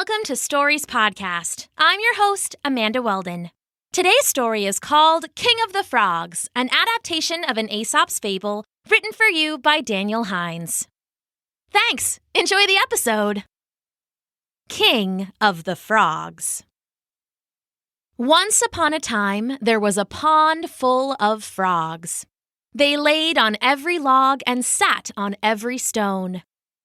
Welcome to Stories Podcast. I'm your host, Amanda Weldin. Today's story is called King of the Frogs, an adaptation of an Aesop's fable written for you by Daniel Hinds. Thanks! Enjoy the episode! King of the Frogs. Once upon a time, there was a pond full of frogs. They laid on every log and sat on every stone.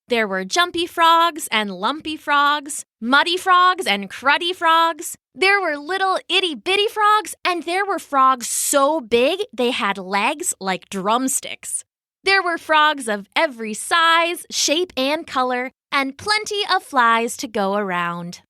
There were jumpy frogs and lumpy frogs, muddy frogs and cruddy frogs. There were little itty-bitty frogs, and there were frogs so big they had legs like drumsticks. There were frogs of every size, shape, and color, and plenty of flies to go around.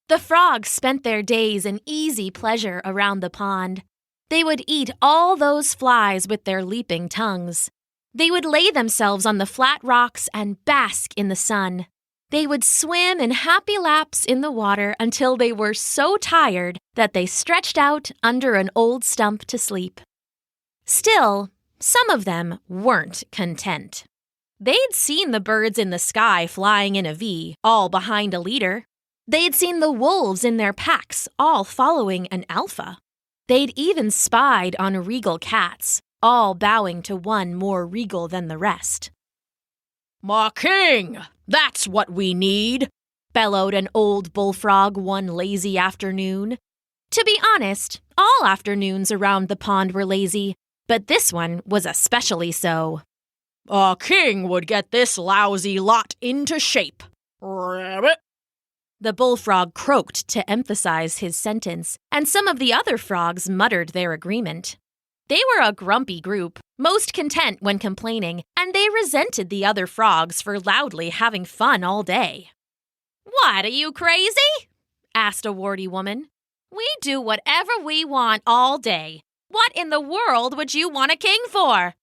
The frogs spent their days in easy pleasure around the pond. They would eat all those flies with their leaping tongues. They would lay themselves on the flat rocks and bask in the sun. They would swim in happy laps in the water until they were so tired that they stretched out under an old stump to sleep. Still, some of them weren't content. They'd seen the birds in the sky flying in a V, all behind a leader. They'd seen the wolves in their packs, all following an alpha. They'd even spied on regal cats, all bowing to one more regal than the rest. "My king! That's what we need!" bellowed an old bullfrog one lazy afternoon. To be honest, all afternoons around the pond were lazy, but this one was especially so. "A king would get this lousy lot into shape. Rabbit!" The bullfrog croaked to emphasize his sentence, and some of the other frogs muttered their agreement. They were a grumpy group, most content when complaining, and they resented the other frogs for loudly having fun all day. "What, are you crazy?" asked a warty woman. "We do whatever we want all day. What in the world would you want a king for? And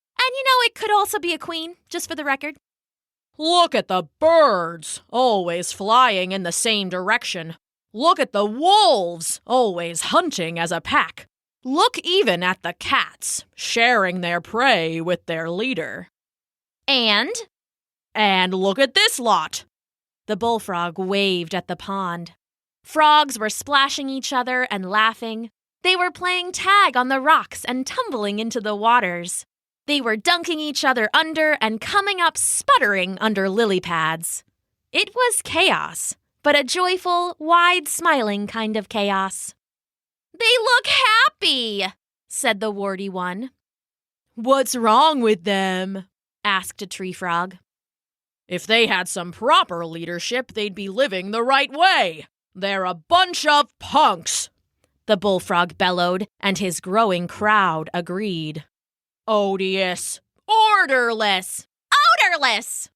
it could also be a queen, just for the record." "Look at the birds, always flying in the same direction. Look at the wolves, always hunting as a pack. Look even at the cats, sharing their prey with their leader. And look at this lot." The bullfrog waved at the pond. Frogs were splashing each other and laughing. They were playing tag on the rocks and tumbling into the waters. They were dunking each other under and coming up sputtering under lily pads. It was chaos, but a joyful, wide-smiling kind of chaos. "They look happy," said the warty one. "What's wrong with them?" asked a tree frog. "If they had some proper leadership, they'd be living the right way. They're a bunch of punks," the bullfrog bellowed, and his growing crowd agreed. "Odious. Orderless. Odorless."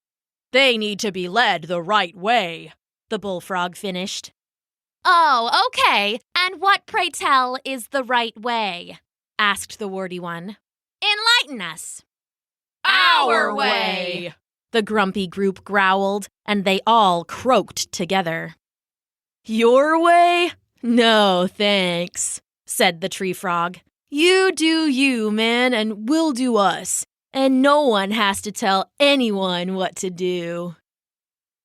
"They need to be led the right way," the bullfrog finished. "Oh, okay. And what, pray tell, is the right way?" asked the warty one. "Enlighten us." "Our way," the grumpy group growled, and they all croaked together. "Your way? No, thanks," said the tree frog. "You do you, man, and we'll do us. And no one has to tell anyone what to do."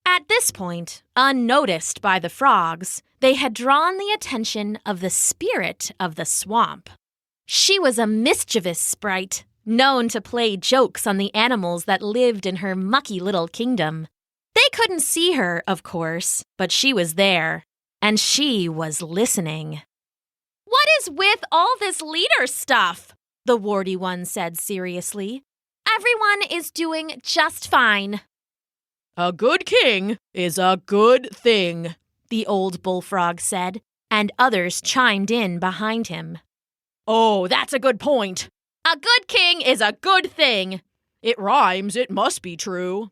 At this point, unnoticed by the frogs, they had drawn the attention of the spirit of the swamp. She was a mischievous sprite, known to play jokes on the animals that lived in her mucky little kingdom. They couldn't see her, of course, but she was there, and she was listening. "What is with all this leader stuff?" the warty one said seriously. "Everyone is doing just fine." "A good king is a good thing," the old bullfrog said, and others chimed in behind him. "Oh, that's a good point." "A good king is a good thing." "It rhymes, it must be true."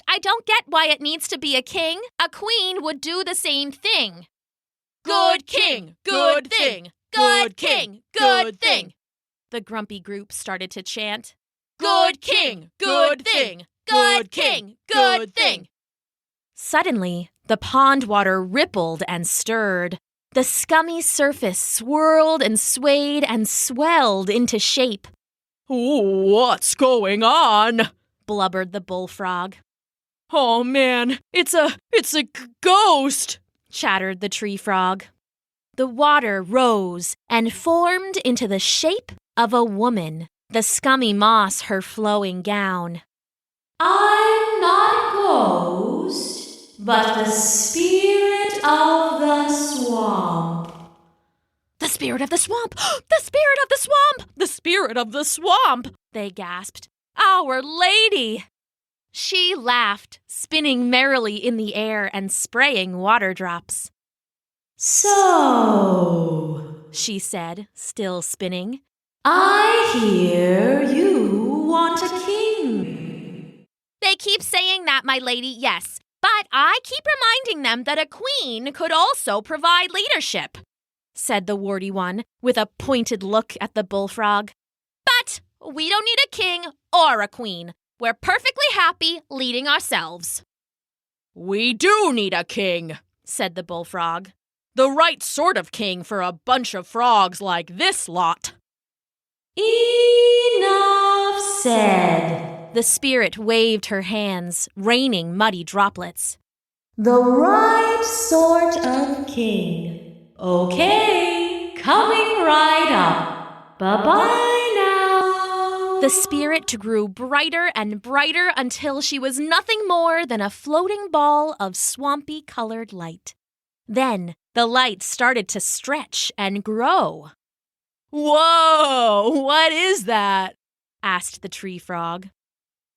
I don't get why it needs to be a king. A queen would do the same thing." "Good king, good thing. Good king, good thing." The grumpy group started to chant. "Good king, good thing. Good king, good thing." Suddenly, the pond water rippled and stirred. The scummy surface swirled and swayed and swelled into shape. "What's going on?" blubbered the bullfrog. Oh man, it's a ghost, chattered the tree frog. The water rose and formed into the shape of a woman, the scummy moss her flowing gown. I'm not a ghost, but the spirit of the swamp. The spirit of the swamp! The spirit of the swamp! the spirit of the swamp. They gasped. Our Lady! She laughed, spinning merrily in the air and spraying water drops. So, she said, still spinning, I hear you want a king. They keep saying that, my lady, yes, but I keep reminding them that a queen could also provide leadership, said the warty one, with a pointed look at the bullfrog. But we don't need a king or a queen. We're perfectly happy leading ourselves. We do need a king, said the bullfrog. The right sort of king for a bunch of frogs like this lot. Enough said. The spirit waved her hands, raining muddy droplets. The right sort of king. Okay, coming right up. Bye-bye now. The spirit grew brighter and brighter until she was nothing more than a floating ball of swampy-colored light. Then the light started to stretch and grow. Whoa, what is that? asked the tree frog.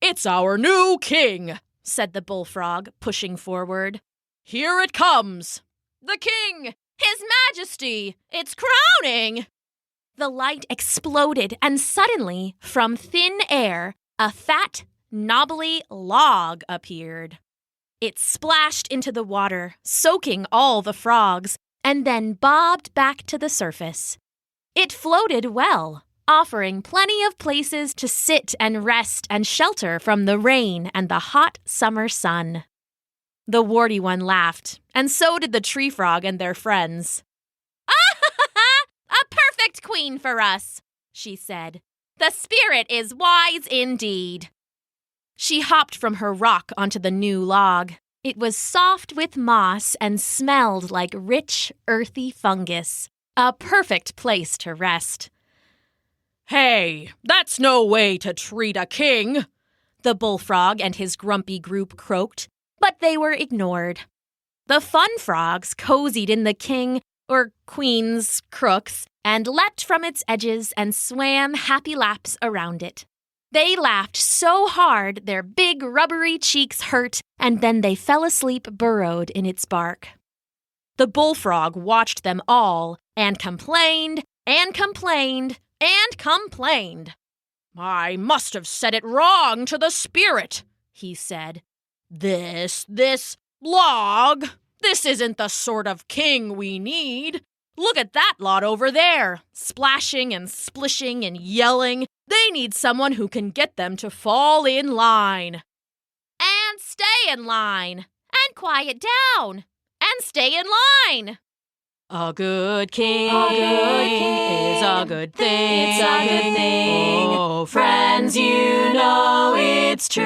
It's our new king, said the bullfrog, pushing forward. Here it comes. The king, His Majesty, it's crowning. The light exploded, and suddenly, from thin air, a fat, knobbly log appeared. It splashed into the water, soaking all the frogs, and then bobbed back to the surface. It floated well, offering plenty of places to sit and rest and shelter from the rain and the hot summer sun. The warty one laughed, and so did the tree frog and their friends. A perfect queen for us, she said. The spirit is wise indeed. She hopped from her rock onto the new log. It was soft with moss and smelled like rich, earthy fungus. A perfect place to rest. Hey, that's no way to treat a king, the bullfrog and his grumpy group croaked, but they were ignored. The fun frogs cozied in the king, or queen's, crooks, and leapt from its edges and swam happy laps around it. They laughed so hard their big rubbery cheeks hurt, and then they fell asleep burrowed in its bark. The bullfrog watched them all and complained and complained and complained. I must have said it wrong to the spirit, he said. This log, this isn't the sort of king we need. Look at that lot over there, splashing and splishing and yelling. They need someone who can get them to fall in line. And stay in line. And quiet down. And stay in line. A good king is a good thing. It's a good thing. Oh, friends, you know it's true.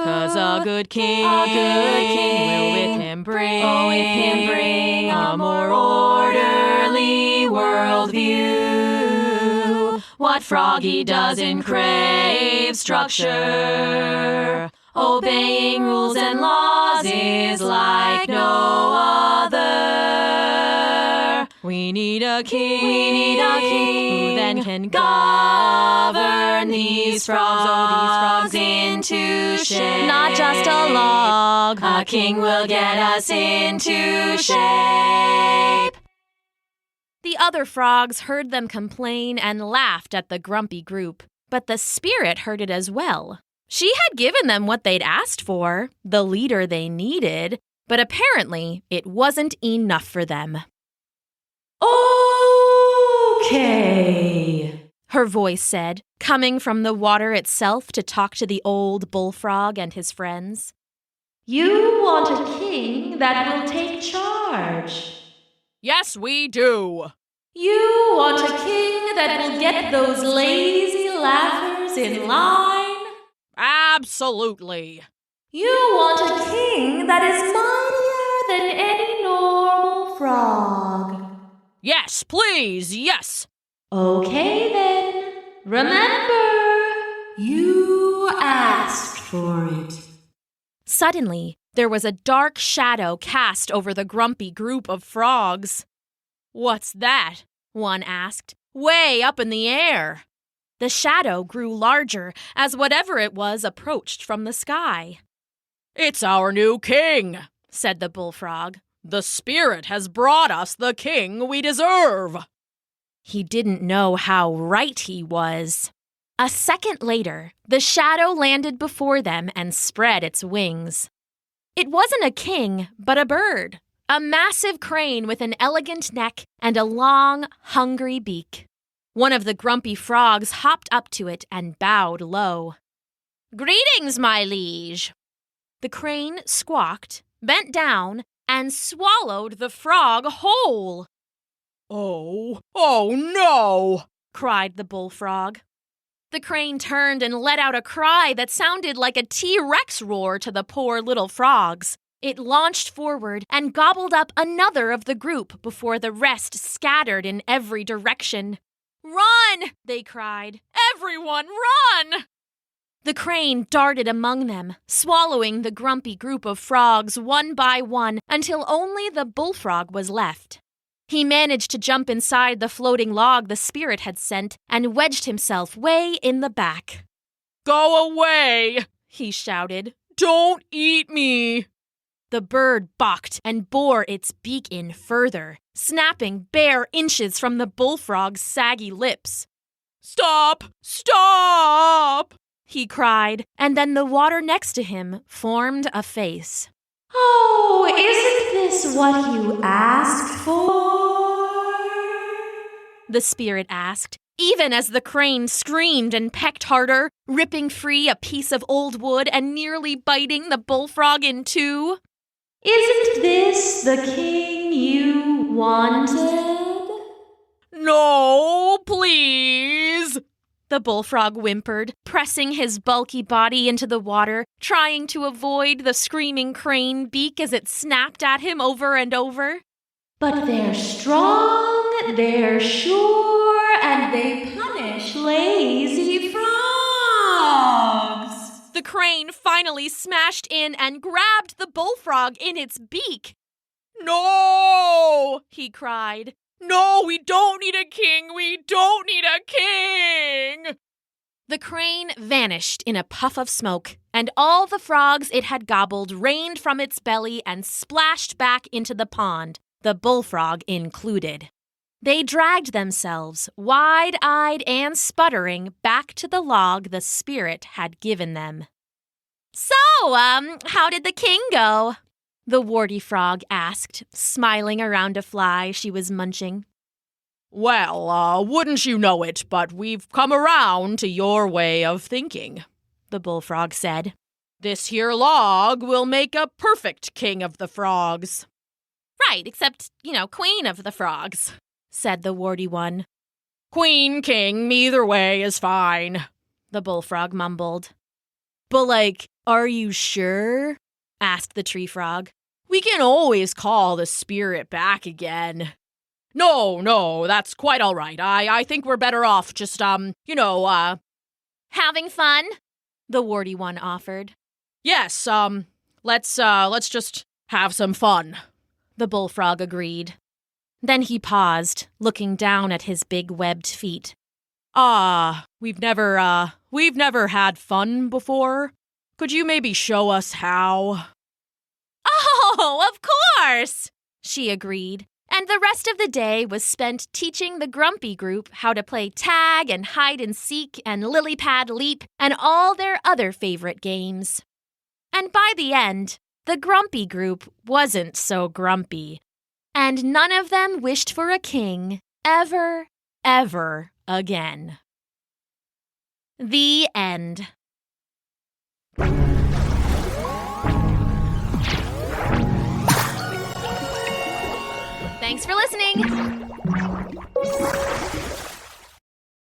'Cause a good king will with him bring a more orderly worldview. What Froggy doesn't crave structure. Obeying rules and laws is like no other. We need a king who then can govern these frogs into shape. Not just a log. A king will get us into shape. The other frogs heard them complain and laughed at the grumpy group, but the spirit heard it as well. She had given them what they'd asked for, the leader they needed, but apparently it wasn't enough for them. Okay, her voice said, coming from the water itself to talk to the old bullfrog and his friends. You want a king that will take charge. Yes, we do. You want a king that will get those lazy laughers in line. Absolutely. You want a king that is mightier than any normal frog. Yes, please, yes. Okay then. Remember, you asked for it. Suddenly, there was a dark shadow cast over the grumpy group of frogs. "What's that?" one asked, way up in the air. The shadow grew larger as whatever it was approached from the sky. "It's our new king," said the bullfrog. "The spirit has brought us the king we deserve." He didn't know how right he was. A second later, the shadow landed before them and spread its wings. It wasn't a king, but a bird, a massive crane with an elegant neck and a long, hungry beak. One of the grumpy frogs hopped up to it and bowed low. "Greetings, my liege." The crane squawked, bent down, and swallowed the frog whole. Oh no!" cried the bullfrog. The crane turned and let out a cry that sounded like a T-Rex roar to the poor little frogs. It launched forward and gobbled up another of the group before the rest scattered in every direction. "Run!" they cried. "Everyone, run!" The crane darted among them, swallowing the grumpy group of frogs one by one until only the bullfrog was left. He managed to jump inside the floating log the spirit had sent and wedged himself way in the back. "Go away!" he shouted. "Don't eat me!" The bird balked and bore its beak in further, snapping bare inches from the bullfrog's saggy lips. "Stop! Stop!" he cried, and then the water next to him formed a face. Oh, isn't this what you asked for? The spirit asked, even as the crane screamed and pecked harder, ripping free a piece of old wood and nearly biting the bullfrog in two. Isn't this the king you wanted? "No, please!" The bullfrog whimpered, pressing his bulky body into the water, trying to avoid the screaming crane beak as it snapped at him over and over. But they're strong, they're sure, and they punish lazy frogs. The crane finally smashed in and grabbed the bullfrog in its beak. "No!" he cried. "No, we don't need a king! We don't need a king!" The crane vanished in a puff of smoke, and all the frogs it had gobbled rained from its belly and splashed back into the pond, the bullfrog included. They dragged themselves, wide-eyed and sputtering, back to the log the spirit had given them. "So, how did the king go?" the warty frog asked, smiling around a fly she was munching. "Well, wouldn't you know it, but we've come around to your way of thinking," the bullfrog said. "This here log will make a perfect king of the frogs." "Right, except, queen of the frogs," said the warty one. "Queen, king, either way is fine," the bullfrog mumbled. "But, are you sure?" asked the tree frog. "We can always call the spirit back again." No, that's quite all right. I think we're better off just, Having fun? The warty one offered. "Yes, let's just have some fun," the bullfrog agreed. Then he paused, looking down at his big webbed feet. We've never had fun before. Could you maybe show us how?" "Oh, of course!" she agreed. And the rest of the day was spent teaching the grumpy group how to play tag and hide and seek and lily pad leap and all their other favorite games. And by the end, the grumpy group wasn't so grumpy. And none of them wished for a king ever again. The end. Thanks for listening.